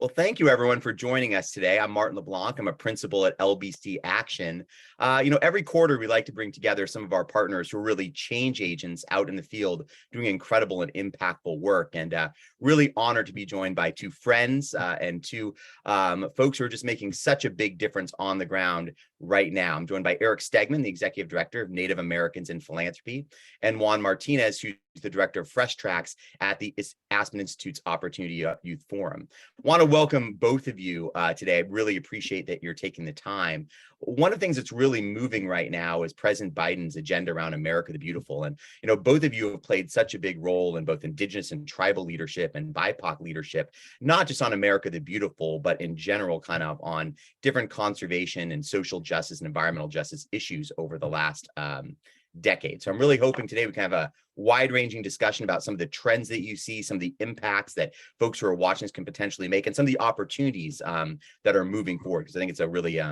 Well, thank you everyone for joining us today. I'm Martin LeBlanc. I'm a principal at LBC Action. Every quarter we like to bring together some of our partners who are really change agents out in the field doing incredible and impactful work. And really honored to be joined by two friends and two folks who are just making such a big difference on the ground right now. I'm joined by Erik Stegman, the Executive Director of Native Americans in Philanthropy, and Juan Martinez, who's the Director of Fresh Tracks at the Aspen Institute's Opportunity Youth Forum. Want to welcome both of you today. I really appreciate that you're taking the time. One of the things that's really moving right now is President Biden's agenda around America the Beautiful. And, both of you have played such a big role in both Indigenous and tribal leadership and BIPOC leadership, not just on America the Beautiful, but in general, kind of on different conservation and social justice and environmental justice issues over the last decade. So I'm really hoping today we can have a wide-ranging discussion about some of the trends that you see, some of the impacts that folks who are watching this can potentially make, and some of the opportunities that are moving forward, because I think it's a really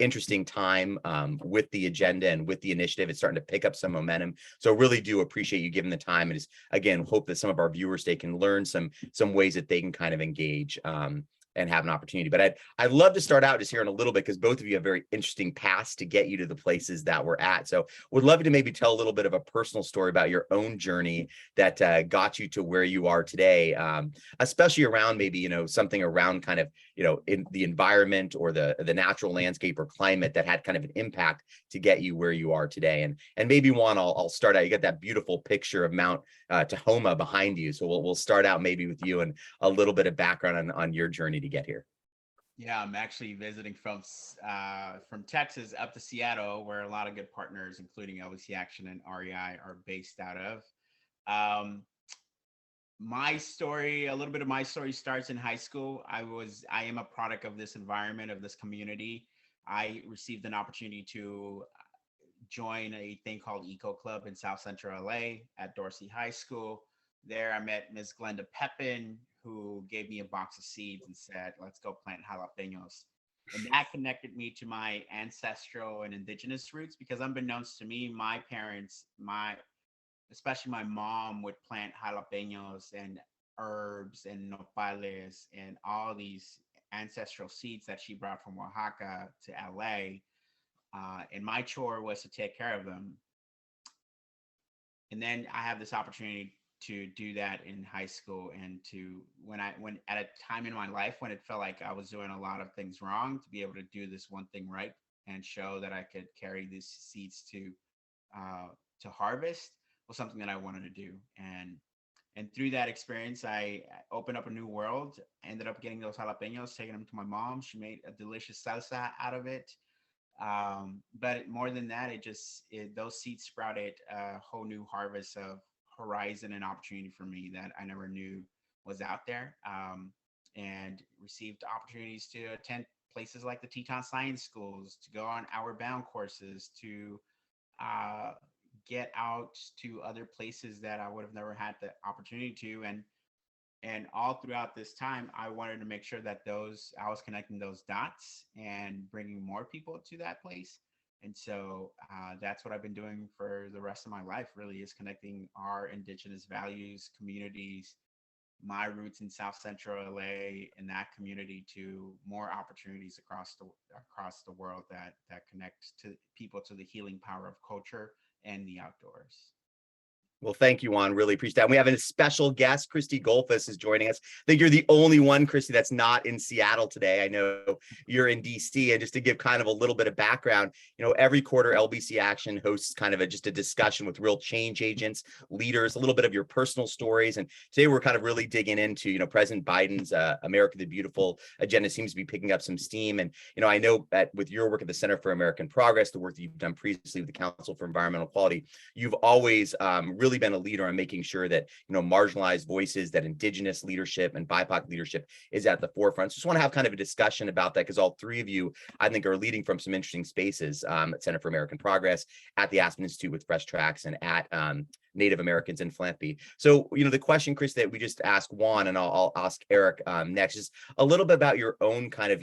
interesting time with the agenda and with the initiative. It's starting to pick up some momentum. So really do appreciate you giving the time, and just, again, hope that some of our viewers, they can learn some ways that they can kind of engage and have an opportunity. But I'd love to start out just hearing a little bit, because both of you have very interesting paths to get you to the places that we're at. So would love you to maybe tell a little bit of a personal story about your own journey that got you to where you are today, especially around maybe, something around kind of, in the environment or the natural landscape or climate that had kind of an impact to get you where you are today. And maybe Juan, I'll start out. You got that beautiful picture of Mount Tahoma behind you. So we'll start out maybe with you and a little bit of background on your journey to get here. Yeah, I'm actually visiting from Texas up to Seattle, where a lot of good partners, including LBC Action and REI, are based out of. My story, a little bit of my story starts in high school. I am a product of this environment, of this community. I received an opportunity to join a thing called Eco Club in South Central LA at Dorsey High School. There I met Ms. Glenda Pepin, who gave me a box of seeds and said, let's go plant jalapenos. And that connected me to my ancestral and indigenous roots, because unbeknownst to me, my parents, especially my mom, would plant jalapenos and herbs and nopales and all these ancestral seeds that she brought from Oaxaca to LA. And my chore was to take care of them. And then I have this opportunity to do that in high school, and when at a time in my life when it felt like I was doing a lot of things wrong, to be able to do this one thing right and show that I could carry these seeds to harvest was something that I wanted to do. And through that experience, I opened up a new world. Ended up getting those jalapenos, taking them to my mom. She made a delicious salsa out of it. But more than that, those seeds sprouted a whole new harvest of horizon and opportunity for me that I never knew was out there, and received opportunities to attend places like the Teton Science Schools, to go on Outward Bound courses, to get out to other places that I would have never had the opportunity to. And all throughout this time, I wanted to make sure that I was connecting those dots and bringing more people to that place. And so that's what I've been doing for the rest of my life, really, is connecting our indigenous values, communities, my roots in South Central LA, and that community to more opportunities across the world that connect to people to the healing power of culture and the outdoors. Well, thank you, Juan. Really appreciate that. And we have a special guest. Christy Goldfuss is joining us. I think you're the only one, Christy, that's not in Seattle today. I know you're in DC. And just to give kind of a little bit of background, every quarter LBC Action hosts kind of just a discussion with real change agents, leaders, a little bit of your personal stories. And today we're kind of really digging into, President Biden's America the Beautiful agenda seems to be picking up some steam. And, I know that with your work at the Center for American Progress, the work that you've done previously with the Council for Environmental Quality, you've always really been a leader on making sure that marginalized voices, that Indigenous leadership and BIPOC leadership is at the forefront. So just want to have kind of a discussion about that, because all three of you, I think, are leading from some interesting spaces at Center for American Progress, at the Aspen Institute with Fresh Tracks, and at Native Americans in Philanthropy. So the question, Chris, that we just asked Juan, and I'll ask Erik next, is a little bit about your own kind of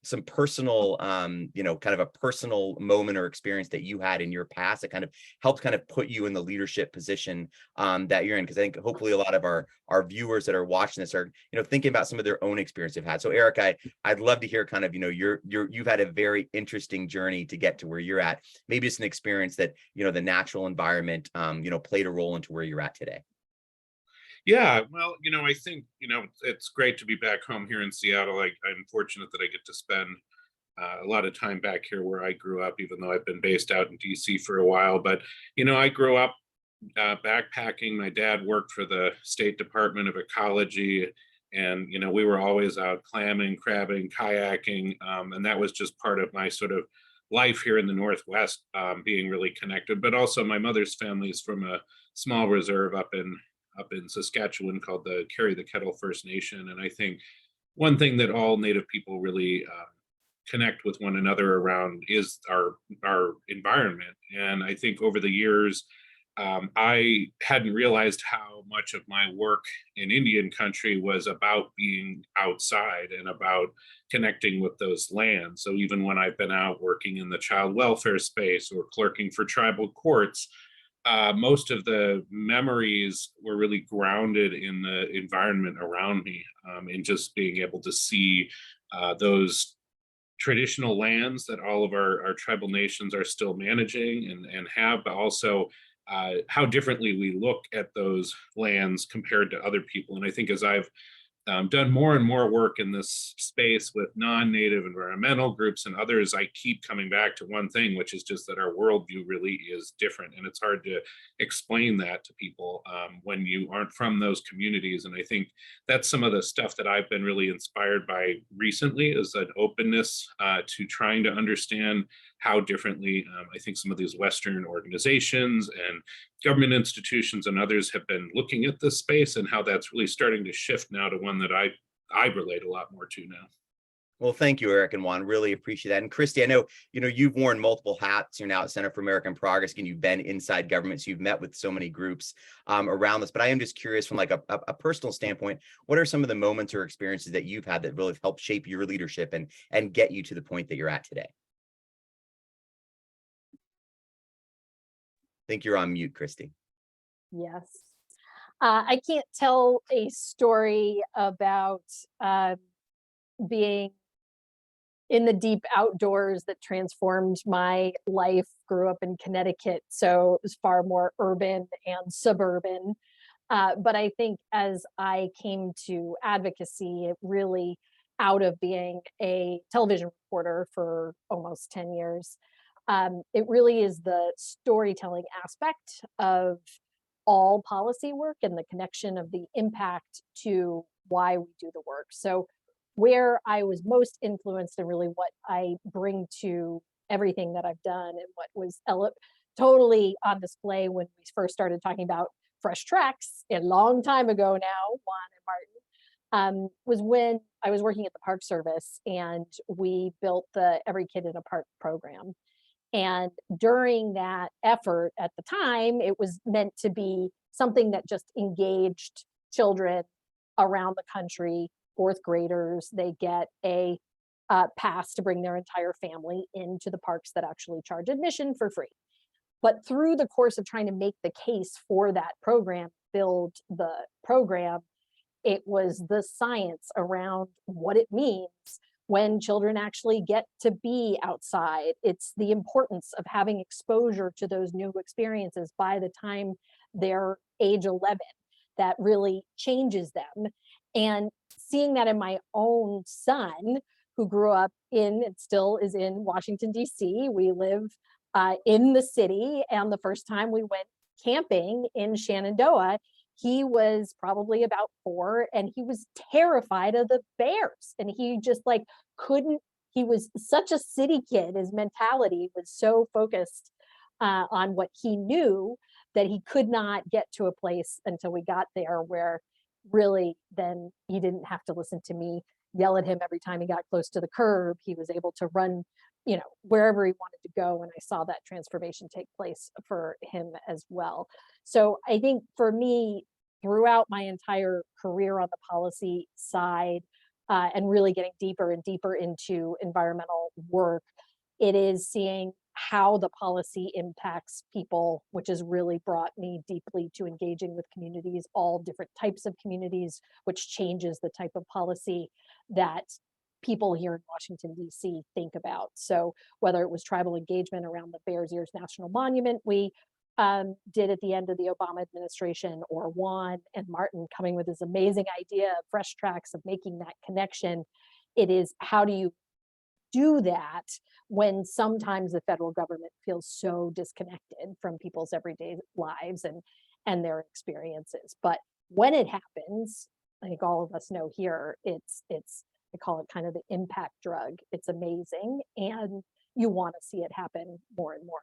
some personal, kind of a personal moment or experience that you had in your past that kind of helped kind of put you in the leadership position that you're in? Because I think hopefully a lot of our viewers that are watching this are, thinking about some of their own experience they've had. So Erik, I'd love to hear kind of, you've had a very interesting journey to get to where you're at. Maybe it's an experience that, the natural environment, played a role into where you're at today. Yeah, well, I think, it's great to be back home here in Seattle. I'm fortunate that I get to spend a lot of time back here where I grew up, even though I've been based out in DC for a while. But, I grew up backpacking. My dad worked for the State Department of Ecology, and, we were always out clamming, crabbing, kayaking. And that was just part of my sort of life here in the Northwest, being really connected. But also my mother's family is from a small reserve up in Saskatchewan called the Carry the Kettle First Nation. And I think one thing that all Native people really connect with one another around is our environment. And I think over the years, I hadn't realized how much of my work in Indian country was about being outside and about connecting with those lands. So even when I've been out working in the child welfare space or clerking for tribal courts, most of the memories were really grounded in the environment around me, and just being able to see those traditional lands that all of our tribal nations are still managing and have, but also how differently we look at those lands compared to other people. And I think as I've done more and more work in this space with non-native environmental groups and others, I keep coming back to one thing, which is just that our worldview really is different. And it's hard to explain that to people when you aren't from those communities. And I think that's some of the stuff that I've been really inspired by recently, is an openness to trying to understand how differently I think some of these Western organizations and government institutions and others have been looking at this space, and how that's really starting to shift now to one that I relate a lot more to now. Well, thank you, Erik and Juan. Really appreciate that. And Christy, I know, you've worn multiple hats. You're now at Center for American Progress, and you've been inside government. So you've met with so many groups around this. But I am just curious from like a personal standpoint, what are some of the moments or experiences that you've had that really helped shape your leadership and get you to the point that you're at today? I think you're on mute, Christy. Yes. I can't tell a story about being in the deep outdoors that transformed my life. Grew up in Connecticut, so it was far more urban and suburban. But I think as I came to advocacy, it really, out of being a television reporter for almost 10 years, it really is the storytelling aspect of all policy work and the connection of the impact to why we do the work. So where I was most influenced, and really what I bring to everything that I've done, and what was totally on display when we first started talking about fresh tracks a long time ago now, Juan and Martin, was when I was working at the Park Service, and we built the Every Kid in a Park program. And during that effort at the time, it was meant to be something that just engaged children around the country, fourth graders. They get a pass to bring their entire family into the parks that actually charge admission for free. But through the course of trying to make the case for that program, build the program, it was the science around what it means when children actually get to be outside. It's the importance of having exposure to those new experiences by the time they're age 11 that really changes them. And seeing that in my own son, who grew up in, and still is in, Washington, D.C. We live in the city, and the first time we went camping in Shenandoah, he was probably about 4, and he was terrified of the bears. And he just like couldn't, he was such a city kid. His mentality was so focused on what he knew that he could not get to a place until we got there where really then he didn't have to listen to me yell at him every time he got close to the curb. He was able to run, wherever he wanted to go. And I saw that transformation take place for him as well. So I think for me, throughout my entire career on the policy side, and really getting deeper and deeper into environmental work, it is seeing how the policy impacts people, which has really brought me deeply to engaging with communities, all different types of communities, which changes the type of policy that people here in Washington, D.C. think about. So whether it was tribal engagement around the Bears Ears National Monument we did at the end of the Obama administration, or Juan and Martin coming with this amazing idea of fresh tracks, of making that connection, it is how do you do that when sometimes the federal government feels so disconnected from people's everyday lives and their experiences. But when it happens, I think all of us know here, it's I call it kind of the impact drug. It's amazing, and you want to see it happen more and more.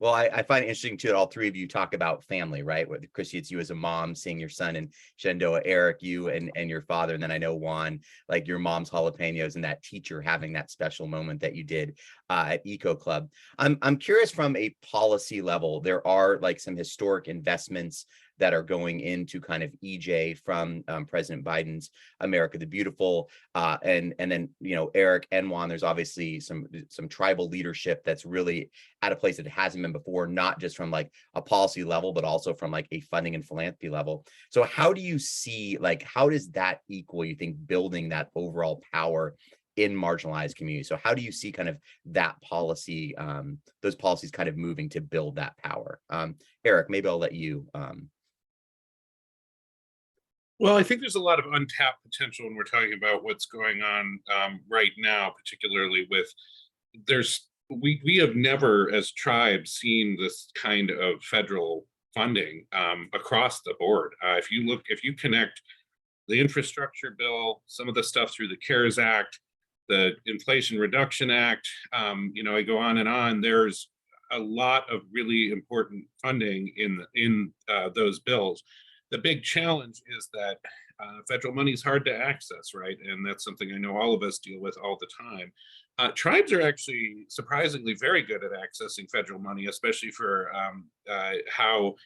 Well, I find it interesting too that all three of you talk about family, right? With Christy, it's you as a mom, seeing your son in Shenandoah, Erik, you and your father, and then I know Juan, like your mom's jalapenos and that teacher having that special moment that you did at Eco Club. I'm curious, from a policy level, there are like some historic investments that are going into kind of EJ from President Biden's America the Beautiful, and then Erik and Juan. There's obviously some tribal leadership that's really at a place that it hasn't been before, not just from like a policy level, but also from like a funding and philanthropy level. So how do you see, like, how does that equal, you think, building that overall power in marginalized communities? So how do you see kind of that policy, those policies kind of moving to build that power? Erik, maybe I'll let you. Well, I think there's a lot of untapped potential when we're talking about what's going on right now, particularly with we have never as tribes seen this kind of federal funding across the board. If you connect the infrastructure bill, some of the stuff through the CARES Act, the Inflation Reduction Act, I go on and on. There's a lot of really important funding in those bills. The big challenge is that federal money is hard to access, right? And that's something I know all of us deal with all the time. Tribes are actually surprisingly very good at accessing federal money, especially for how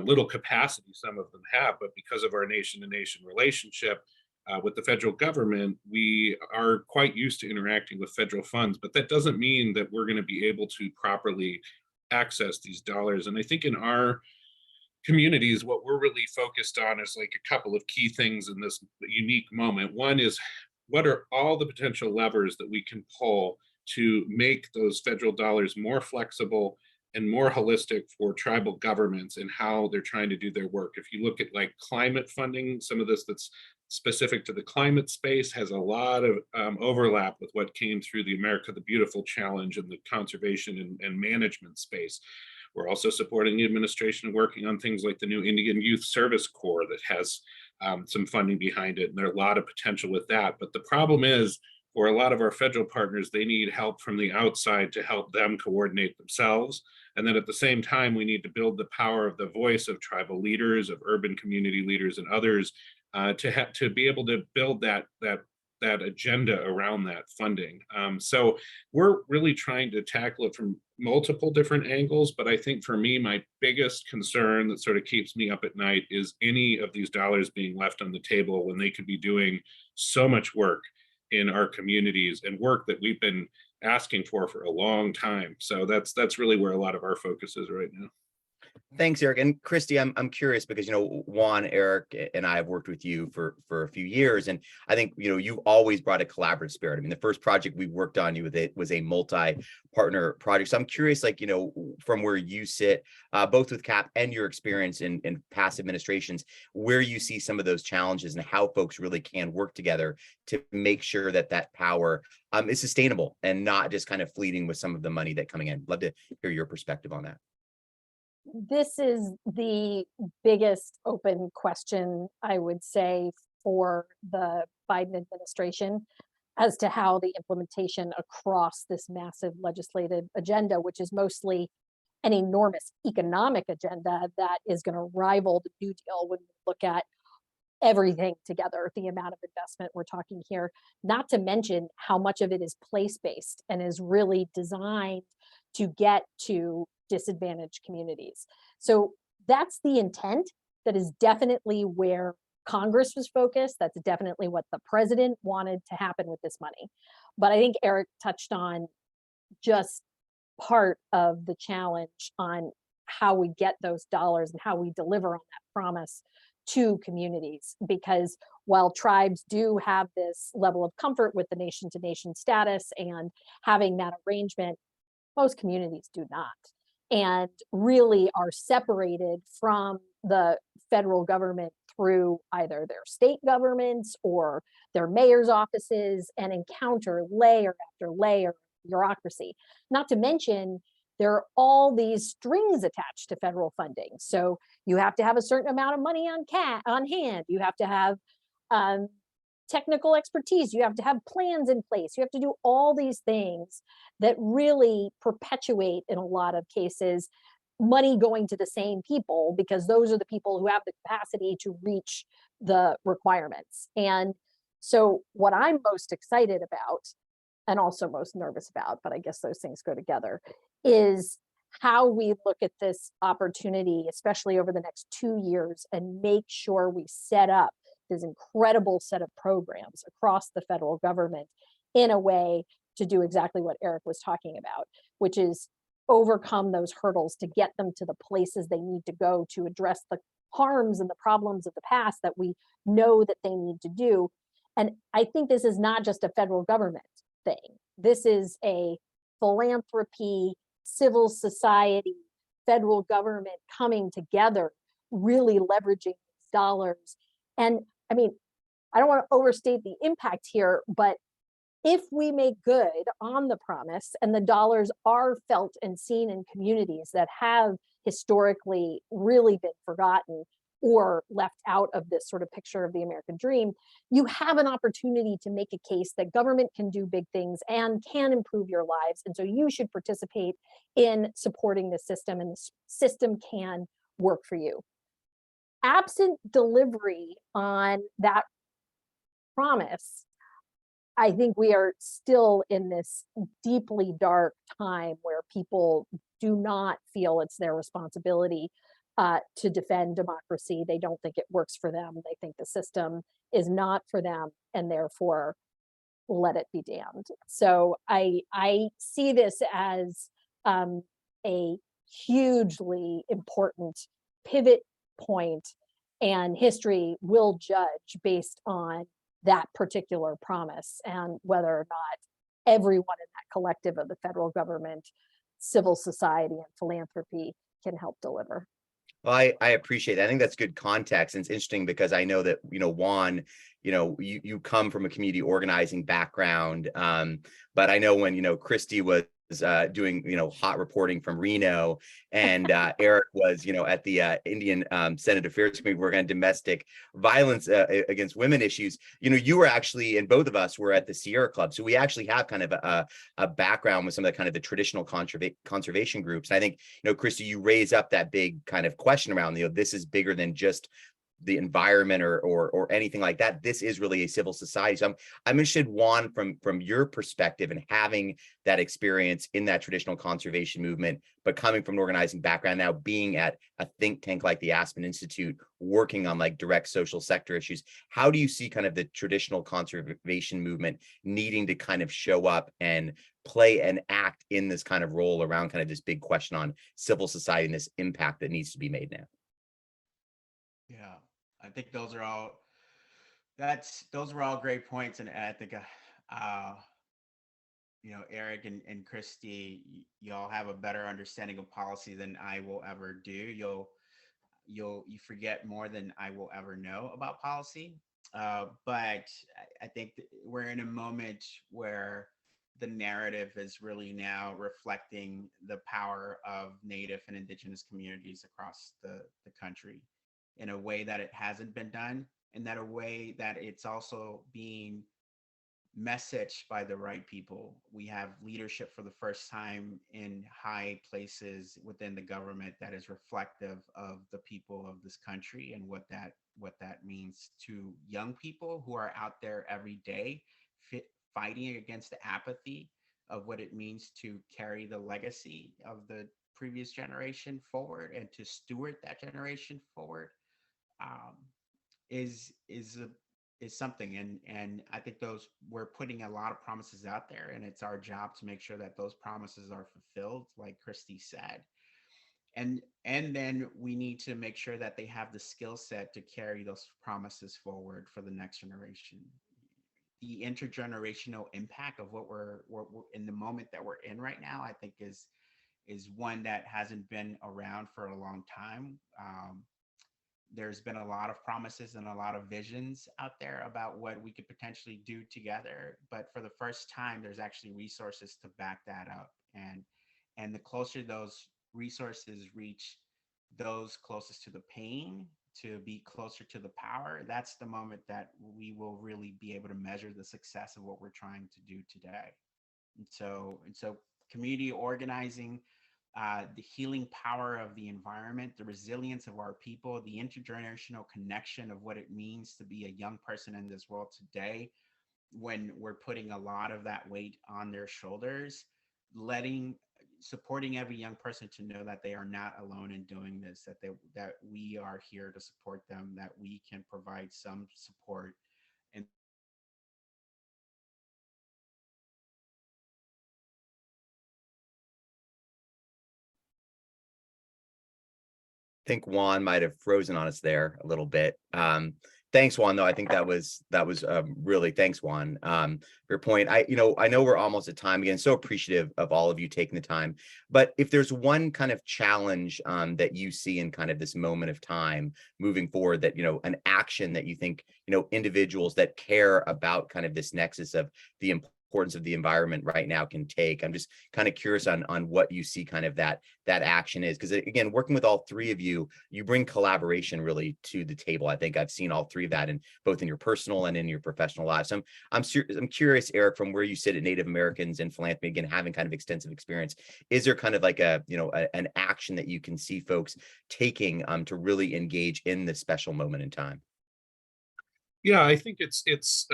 little capacity some of them have. But because of our nation-to-nation relationship with the federal government, we are quite used to interacting with federal funds. But that doesn't mean that we're going to be able to properly access these dollars. And I think in our communities, what we're really focused on is like a couple of key things in this unique moment. One is, what are all the potential levers that we can pull to make those federal dollars more flexible and more holistic for tribal governments and how they're trying to do their work? If you look at like climate funding, some of this that's specific to the climate space has a lot of overlap with what came through the America the Beautiful Challenge and the conservation and management space. We're also supporting the administration and working on things like the new Indian Youth Service Corps that has some funding behind it. And there are a lot of potential with that. But the problem is, for a lot of our federal partners, they need help from the outside to help them coordinate themselves. And then at the same time, we need to build the power of the voice of tribal leaders, of urban community leaders and others to be able to build that agenda around that funding. So we're really trying to tackle it from multiple different angles. But I think for me, my biggest concern that sort of keeps me up at night is any of these dollars being left on the table when they could be doing so much work in our communities and work that we've been asking for a long time. So that's really where a lot of our focus is right now. Thanks, Erik. And Christy, I'm curious because, Juan, Erik, and I have worked with you for a few years. And I think, you've always brought a collaborative spirit. I mean, the first project we worked on with it was a multi-partner project. So I'm curious, from where you sit, both with CAP and your experience in past administrations, where you see some of those challenges and how folks really can work together to make sure that power is sustainable and not just kind of fleeting with some of the money that's coming in. Love to hear your perspective on that. This is the biggest open question, I would say, for the Biden administration as to how the implementation across this massive legislative agenda, which is mostly an enormous economic agenda that is going to rival the New Deal when we look at everything together, the amount of investment we're talking here, not to mention how much of it is place-based and is really designed to get to disadvantaged communities. So that's the intent. That is definitely where Congress was focused. That's definitely what the president wanted to happen with this money. But I think Erik touched on just part of the challenge on how we get those dollars and how we deliver on that promise to communities. Because while tribes do have this level of comfort with the nation to nation status and having that arrangement, most communities do not, and really are separated from the federal government through either their state governments or their mayor's offices, and encounter layer after layer of bureaucracy. Not to mention, there are all these strings attached to federal funding. So you have to have a certain amount of money on hand. You have to have technical expertise. You have to have plans in place. You have to do all these things that really perpetuate, in a lot of cases, money going to the same people, because those are the people who have the capacity to reach the requirements. And so what I'm most excited about, and also most nervous about, but I guess those things go together, is how we look at this opportunity, especially over the next 2 years, and make sure we set up this incredible set of programs across the federal government in a way to do exactly what Erik was talking about, which is overcome those hurdles to get them to the places they need to go to address the harms and the problems of the past that we know that they need to do. And I think this is not just a federal government thing. This is a philanthropy, civil society, federal government coming together, really leveraging these dollars. And I mean, I don't want to overstate the impact here, but if we make good on the promise and the dollars are felt and seen in communities that have historically really been forgotten or left out of this sort of picture of the American dream, you have an opportunity to make a case that government can do big things and can improve your lives. And so you should participate in supporting the system, and the system can work for you. Absent delivery on that promise, I think we are still in this deeply dark time where people do not feel it's their responsibility to defend democracy. They don't think it works for them. They think the system is not for them, and therefore let it be damned. So I see this as a hugely important pivot point, and history will judge based on that particular promise and whether or not everyone in that collective of the federal government, civil society, and philanthropy can help deliver. Well, I appreciate that. I think that's good context. And it's interesting because I know that, Juan, you come from a community organizing background. But I know when, Christy was doing, hot reporting from Reno, and Erik was, at the Indian Senate Affairs Committee working on domestic violence against women issues. You were actually, and both of us were at the Sierra Club. So we actually have kind of a background with some of the kind of the traditional conservation groups. And I think, Christy, you raise up that big kind of question around, this is bigger than just the environment or anything like that. This is really a civil society. So I'm interested, Juan, from your perspective and having that experience in that traditional conservation movement, but coming from an organizing background, now being at a think tank like the Aspen Institute, working on like direct social sector issues. How do you see kind of the traditional conservation movement needing to kind of show up and play and act in this kind of role around kind of this big question on civil society and this impact that needs to be made now? Yeah, I think those are all great points, and I think Erik and Christy, y'all have a better understanding of policy than I will ever do. You forget more than I will ever know about policy, but I think we're in a moment where the narrative is really now reflecting the power of Native and Indigenous communities across the country in a way that it hasn't been done, and that a way that it's also being messaged by the right people. We have leadership for the first time in high places within the government that is reflective of the people of this country and what that means to young people who are out there every day fighting against the apathy of what it means to carry the legacy of the previous generation forward and to steward that generation forward. is something, and I think we're putting a lot of promises out there, and it's our job to make sure that those promises are fulfilled, like Christy said. And then we need to make sure that they have the skill set to carry those promises forward for the next generation. The intergenerational impact of what we're in the moment that we're in right now, I think is one that hasn't been around for a long time. There's been a lot of promises and a lot of visions out there about what we could potentially do together, but for the first time, there's actually resources to back that up. And the closer those resources reach those closest to the pain, to be closer to the power, that's the moment that we will really be able to measure the success of what we're trying to do today. And so community organizing, the healing power of the environment, the resilience of our people, the intergenerational connection of what it means to be a young person in this world today, when we're putting a lot of that weight on their shoulders, supporting every young person to know that they are not alone in doing this, that we are here to support them, that we can provide some support. And I think Juan might have frozen on us there a little bit. Thanks, Juan, though. I think that was really, thanks, Juan, for your point. I know we're almost at time again, so appreciative of all of you taking the time. But if there's one kind of challenge that you see in kind of this moment of time moving forward, that, an action that you think, individuals that care about kind of this nexus of the importance of the environment right now can take. I'm just kind of curious on what you see kind of that action is, because again, working with all three of you, you bring collaboration really to the table. I think I've seen all three of that in both in your personal and in your professional lives. So I'm curious, Erik, from where you sit at Native Americans and philanthropy, again, having kind of extensive experience, is there kind of like an action that you can see folks taking to really engage in this special moment in time? Yeah, I think it's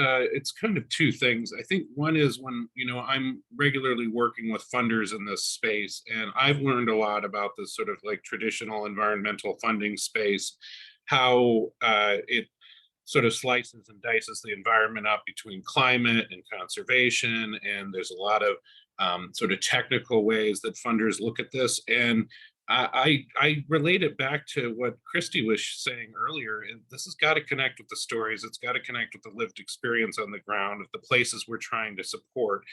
kind of two things. I think one is when, I'm regularly working with funders in this space, and I've learned a lot about this sort of like traditional environmental funding space, how it sort of slices and dices the environment up between climate and conservation, and there's a lot of sort of technical ways that funders look at this. And I relate it back to what Christy was saying earlier. And this has got to connect with the stories. It's got to connect with the lived experience on the ground of the places we're trying to support.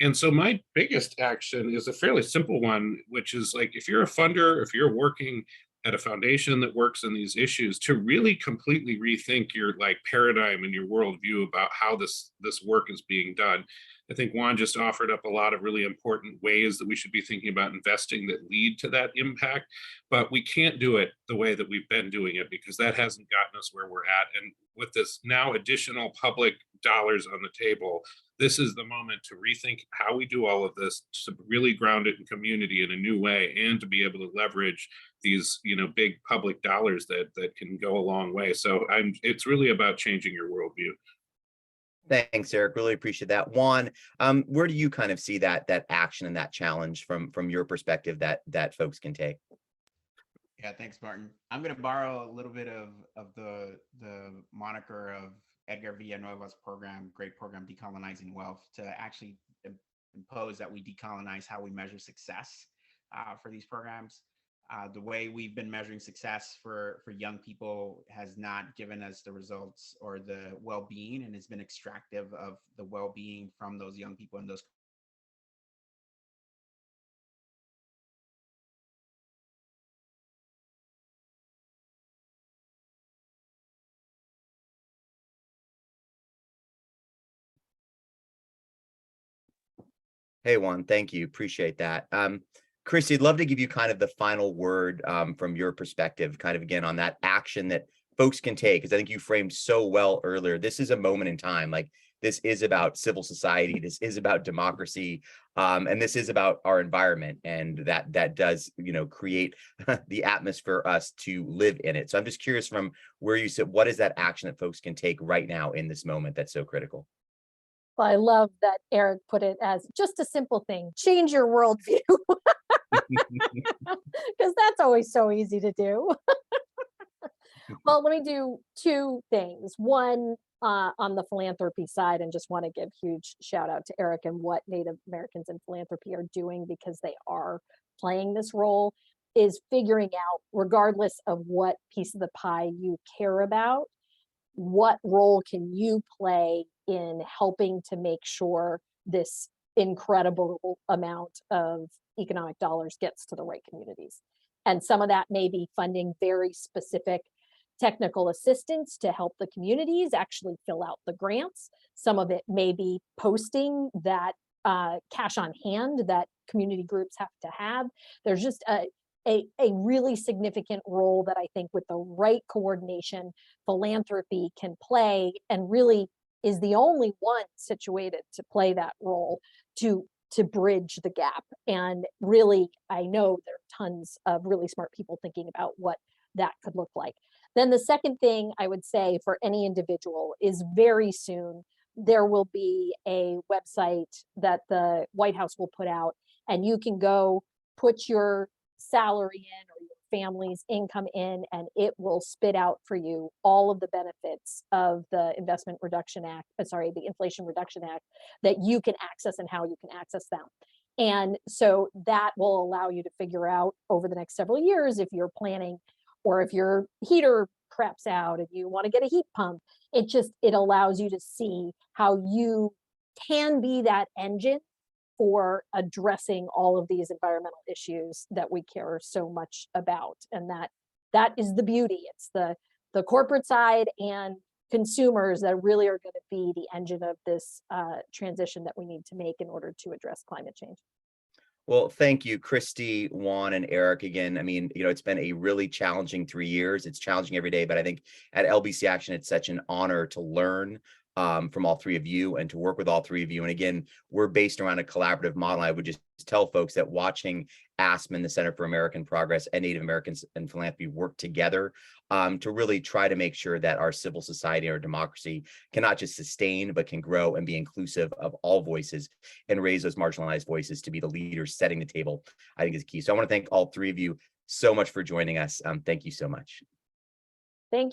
And so my biggest action is a fairly simple one, which is like, if you're a funder, if you're working at a foundation that works in these issues, to really completely rethink your like paradigm and your worldview about how this work is being done. I think Juan just offered up a lot of really important ways that we should be thinking about investing that lead to that impact, but we can't do it the way that we've been doing it, because that hasn't gotten us where we're at. And with this now additional public dollars on the table, this is the moment to rethink how we do all of this, to really ground it in community in a new way, and to be able to leverage these, big public dollars that can go a long way. So it's really about changing your worldview. Thanks, Erik. Really appreciate that. Juan, where do you kind of see that action and that challenge from your perspective that folks can take? Yeah, thanks, Martin. I'm going to borrow a little bit of the moniker of Edgar Villanueva's program, great program, Decolonizing Wealth, to actually impose that we decolonize how we measure success for these programs. The way we've been measuring success for young people has not given us the results or the well-being, and has been extractive of the well-being from those young people and those. Hey, Juan, thank you. Appreciate that. Christy, I'd love to give you kind of the final word from your perspective, kind of again on that action that folks can take, because I think you framed so well earlier. This is a moment in time. Like, this is about civil society. This is about democracy. And this is about our environment. And that does, create the atmosphere for us to live in it. So I'm just curious, from where you sit, what is that action that folks can take right now in this moment that's so critical? Well, I love that Erik put it as just a simple thing: change your worldview, because that's always so easy to do. Well, let me do two things. One, on the philanthropy side, and just want to give huge shout out to Erik and what Native Americans in philanthropy are doing, because they are playing this role, is figuring out, regardless of what piece of the pie you care about, what role can you play in helping to make sure this incredible amount of economic dollars gets to the right communities. And some of that may be funding very specific technical assistance to help the communities actually fill out the grants. Some of it may be posting that cash on hand that community groups have to have. There's just a really significant role that I think with the right coordination, philanthropy can play, and really is the only one situated to play that role to bridge the gap. And really, I know there are tons of really smart people thinking about what that could look like. Then the second thing I would say for any individual is, very soon there will be a website that the White House will put out, and you can go put your salary in or your family's income in, and it will spit out for you all of the benefits of the Inflation Reduction Act that you can access and how you can access them. And so that will allow you to figure out over the next several years, if you're planning, or if your heater craps out and you want to get a heat pump, it allows you to see how you can be that engine for addressing all of these environmental issues that we care so much about. And that is the beauty. It's the corporate side and consumers that really are going to be the engine of this transition that we need to make in order to address climate change. Well, thank you, Christy, Juan, and Erik. Again, I mean, it's been a really challenging 3 years. It's challenging every day, but I think at LBC Action, it's such an honor to learn from all three of you and to work with all three of you. And again, we're based around a collaborative model. I would just tell folks that watching Aspen, the Center for American Progress, and Native Americans and Philanthropy work together to really try to make sure that our civil society, our democracy, can not just sustain, but can grow and be inclusive of all voices and raise those marginalized voices to be the leaders setting the table, I think is key. So I want to thank all three of you so much for joining us. Thank you so much. Thank you.